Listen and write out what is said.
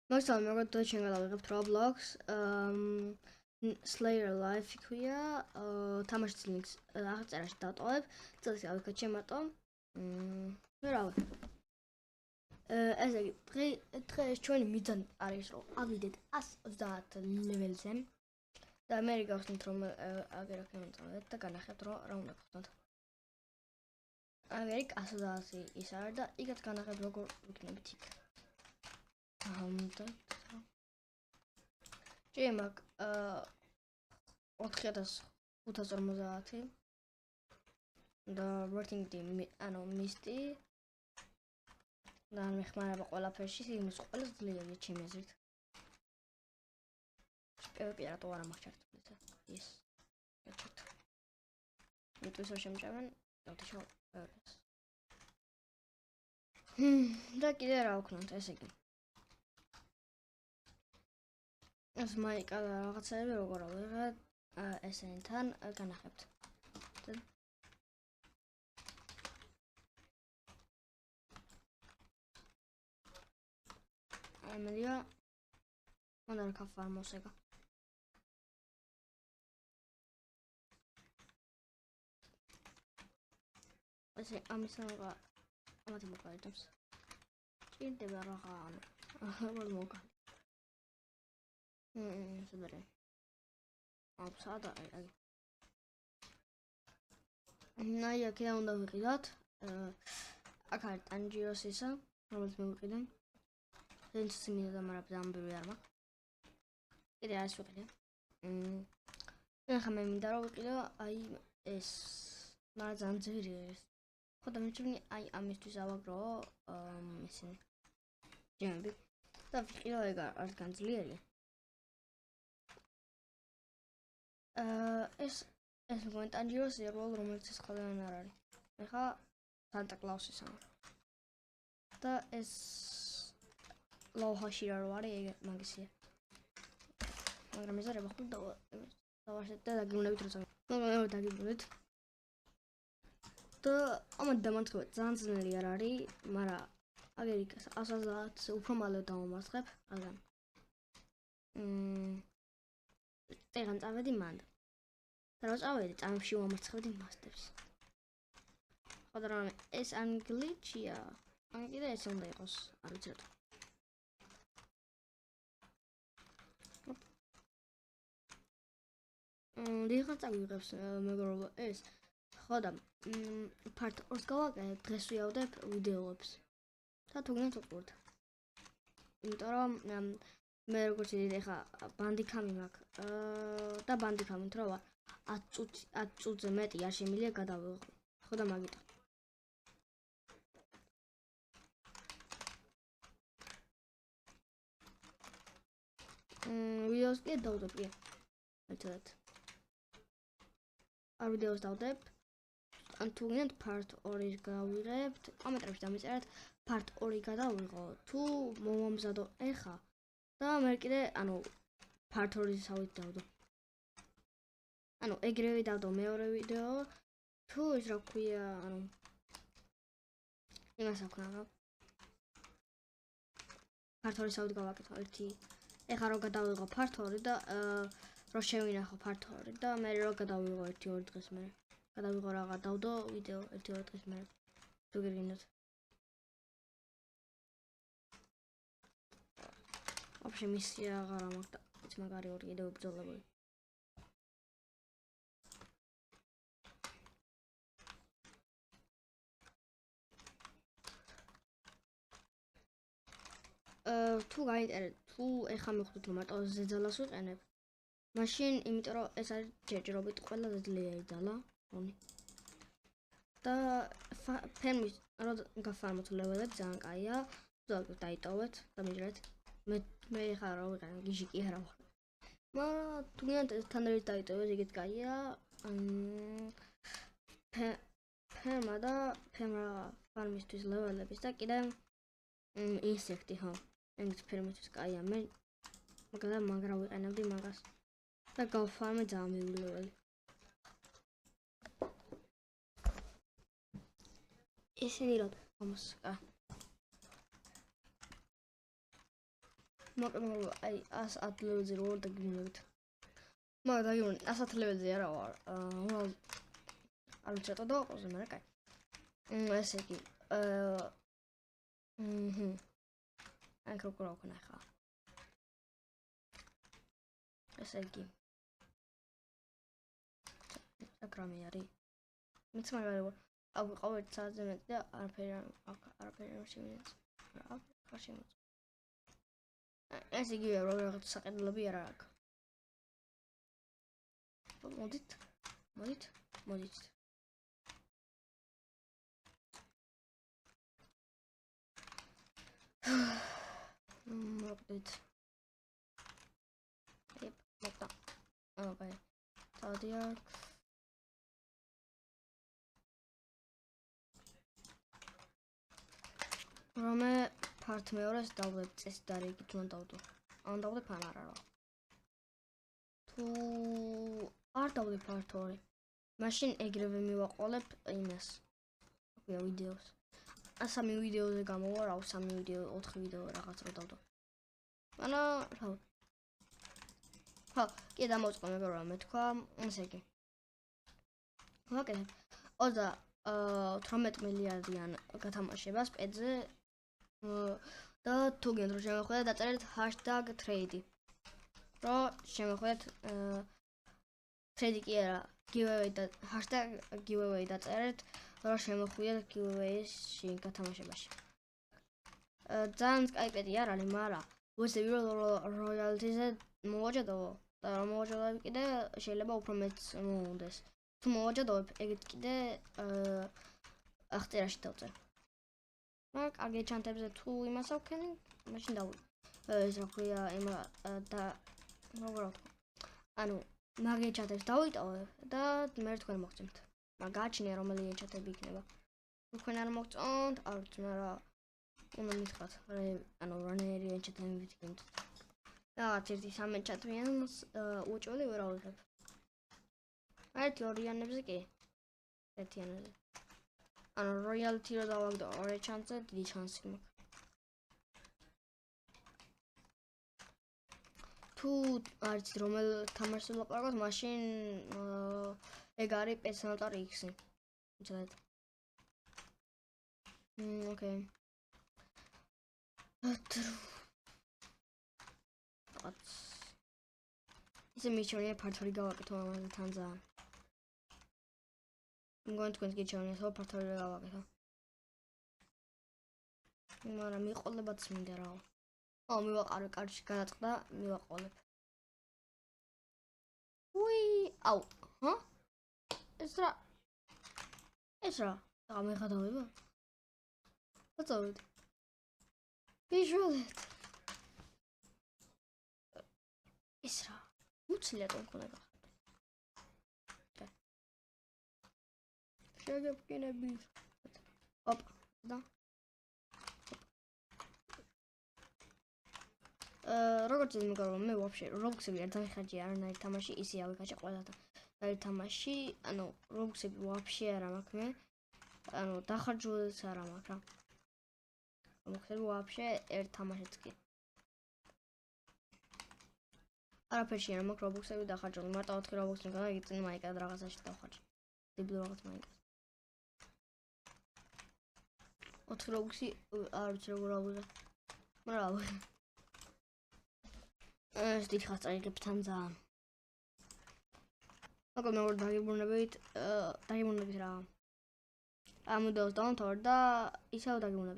მოგესალმებით, მეგობრებო, ჩვენ გადავიღებთ Roblox. Slayer Life ქვია. თამაშის ლინკს აღწერაში დავტოვებ. წელს ავიქოთ შემატო. რავი. ესე იგი, დღეს ჩვენი მიზანი არის, რომ ავიდეთ 130 ლეველზე. და მე გავხსნით, რომ აგერ აქ და განახებთ, რომ რა უნდა გხდოთ. აგერ 130 ის არის და იქაც განახებთ, როგორ ვიქნებით იქ. Ჭიმაკ 4550 და rating ანუ მისტი და მეხმარება ყველაფერში იმის ყველას ძლიერია ჩემი აზრით. პირადად არ მაჩვენებთ ეს. გაჩვენეთ. მიტყვის რომ შემჭამენ დავთიშავ ბევრს. და კიდე რა ვქნათ, ესე იგი. ეს მაიკა და რაღაცები როგორ ავიღეთ ესენთან განახებთ. ამერია მანდა რა ფარმოსეგა. ესე ამისაღა ამათი მოგალითებს. ჭირდება რაღა ანუ აღარ მოგა. Соберем. Абсада, აი. ნაია კიდე უნდა ვიყიდოთ. აქ არის ტანჯიოსისა, რომელიც მოვიყიდე. ზენც სიმინა და მაგრამ ამბები არ მაქვს. კიდე არის ვიყიდე. ახლა მე მინდა რომ ვიყიდო აი ეს მაგრამ ძვირია ეს. ხო და მეჩვენი აი ამისთვის ავაგრო ისინი. ჯემები. და ვიყიდო ეგ არის განძლიერია. ეს მგონი ტანჯიოსია როლ რომელიც ეს ხოლმე არ არის. ეხა სანტა კლაუსის ამა. და ეს ლოუჰაში რა არის ეგ მაგისია. მაგრამ ეს არა ხო დავაშეთ და დაგიბრუნებით როცა. მე დაგიბრუნეთ. და ამათ დამარცხება ძალიან ძნელი არ არის, მაგრამ აგერ იქ 130 უფრო მალე დავამარცხებ, რადგან ეგან წავედი მანდ. და რა წავედი, წამებში ვამარცხებდი მასტებს. ხო და რა ეს ანგლიჩია. ან კიდე ეს უნდა იყოს, არ ვიცი რა. დიღა წავიღებს მეგობრებო ეს. ხო და part 2-ს გავაკეთებ, დღეს ვიავდებ ვიდეოებს. და თუ გინდათ უყურთ. იმიტომ რომ მე როგორც იდეა ეხა ბანდიკამი მაქვს და ბანდიკამი თროა 10 წუთზე მეტი არ შემიძლია გადავიღო. ხო და მაგიტო. ვიდეოს კიდე დავდებ კი. ერთად. არ ვიდეოს დავდებ. ან თუ გინდათ part 2-ის გავიღებთ, კომენტარებში დამიწერეთ part 2 გადავიღო თუ მომამზადო ეხა და მე კიდე ანუ part 2-ის ავით დავდო. ანუ ეგრევე დავდო მეორე ვიდეო თუ ის რა ქვია, ანუ იმას აქვს. part 2-ის ავით გავაკეთო ერთი. ეხა რო გადავიღო part 2 და რო შევინახო part 2 და მე რო გადავიღო 1-2 დღეს მე. გადავიღო რაღა დავდო ვიდეო 1-2 დღეს მე. თუ გიგინოთ. вообще მისია აღარ მაქვს და ეს მაგარი ორი კიდე ვიბრძოლებული. თუ გაინტერესებთ, თუ ეხა მიხდით რომ მარტო ზეძალას ვიყენებ, მაშინ იმიტომ რომ ეს არის ჯერჯერობით ყველაზე ძლიერი ძალა, რომი. და ფერმის რო გაფარმოთ ლეველები ძალიან კაია, ზოგადად დაიტოვეთ და მიჯერეთ. მე ეხა რა ვიყენებ, გიჟი კი არა ვარ. მაგრამ თუ გინდათ თან ერთად დაიტოვეთ, ეგეც კაია. ფერმა და ფერმა ფარმისთვის ლეველების და კიდე ინსექტი ხო. ეგეც ფერმისთვის კაია. მე მაგრა ვიყენებდი მაგას. და გავფარმე ძალიან მივილეველი. ისინი რა თამაშია? მოკლედ აი 110 ლეველზე რო ვარ დაგიგუნებით. მაგრამ დაგიგუნებით 110 ლეველზე არა ვარ. არ ვიცი რატო დავაყოზე, მაგრამ კაი. ესე იგი აქ როგორ ვქნა ხა. ესე იგი აკრამი არის. მეც მაგარი ვარ. აღვიყავ 1 საათზე მეტი და არაფერი არ შემიძლია. არ შემიძლია. ეს იგივე რომ რაღაც საყიდლები არ აქვს. მოდით. მოდით. მოკდა. ოკეი. თავი აქვს. რომე ფართ მეორეს დავდებ წესი და რიგი თუ დავდო. ან დავდებ ან არა. თუ არ დავდებ ფართ ორი. მაშინ ეგრევე მივაყოლებ იმას. აკვია ვიდეოს. სამი ვიდეოზე გამოვა, რა 3 ვიდეო, 4 ვიდეო რაღაც რო დავდო. მაგრამ ხო, კი დამოწყო მეგობრებო, მე თქვა, ესე იგი. ვაკეთებ 18 მილიარდიან გათამაშებას პედზე და თუ გინდ რომ შემოხვდეთ დაწერეთ #trade. რო შემოხვდეთ trade კი არა, giveaway და #giveaway დაწერეთ, რო შემოხვდეთ giveaway-ში გათამაშებაში. ძალიან Skype-ი არ არის, მაგრამ ვეცდები რომ royalties-ზე მოვაჯადო და რომ მოვაჯადო კიდე შეიძლება უფრო მეც მოუნდეს. თუ მოვაჯადოებ, ეგეთ კიდე ახტერაში დავწერ. მაგრამ კარგი ჩანთებზე თუ იმას ავქენი, მაშინ ეს რა ქვია, და როგორ ვთქვა. ანუ მაგე ჩანთებს დავიტოვებ და მე თქვენ მოგწონთ. მაგრამ გააჩნია რომელი ჩანთები იქნება. თქვენ არ მოგწონთ, არ ვიცი, მაგრამ უნდა მითხრათ, ანუ რანერი ჩანთები ვიტკინთ. რაღაც 1-3 ჩანთვიანს უჭველი ვერ ავიღებ. ერთი ორიანებზე კი. ერთიანებზე. ანუ royalty რო დავაგდო 2 ჩანსზე დიდი ჩანსი მაქვს. თუ არც რომელ თამაშს ვლაპარაკობ, მაშინ ეგ არის პერსონატარი X-ი. ძად. ოკეი. ისე მიჩვენია ფართორი გავაკეთო ამაზე თან ძალიან. მგონი თქვენს გიჩვენია სულ ფართორი გავაკეთო. მაგრამ მიყოლებაც მინდა რა. მივაყარე კარში გადაწყდა, მივაყოლებ. უი, აუ, ჰა? ეს რა? გამეხადავება? აწოვეთ. ვიჟუალეთ. ეს რა? უცლია თქონება. შეგებკინები. ოპ, და. როგორც მეგობრებო, მე ვაფშე Roblox-ები არ დამიხარჯე არანაირ თამაში, ისე ავიკაჭე ყველასთან. და თამაში, ანუ Roblox-ები ვაფშე არ მაქვს მე. ანუ დახარჯულიც არ მაქვს რა. Roblox-ები ვაფშე ერთ თამაშიც კი. არაფერში არ მაქვს Roblox-ები დახარჯული, მარტო 4 Roblox-ი მქონდა, იგი წინ მაიკად რაღაცაში დავხარჯე. დიბლო რაღაც მაიკად. 4 Roblox-ი არ ვიცი როგორ ავიღე. მაგრამ ავიღე. ეს დიდი ხასწაიღებ თან ძალიან. მაგრამ მე ვარ დაგიბრუნებით რა. ამ ვიდეოს დავამთავრე და ისევ დაგიბრუნებით.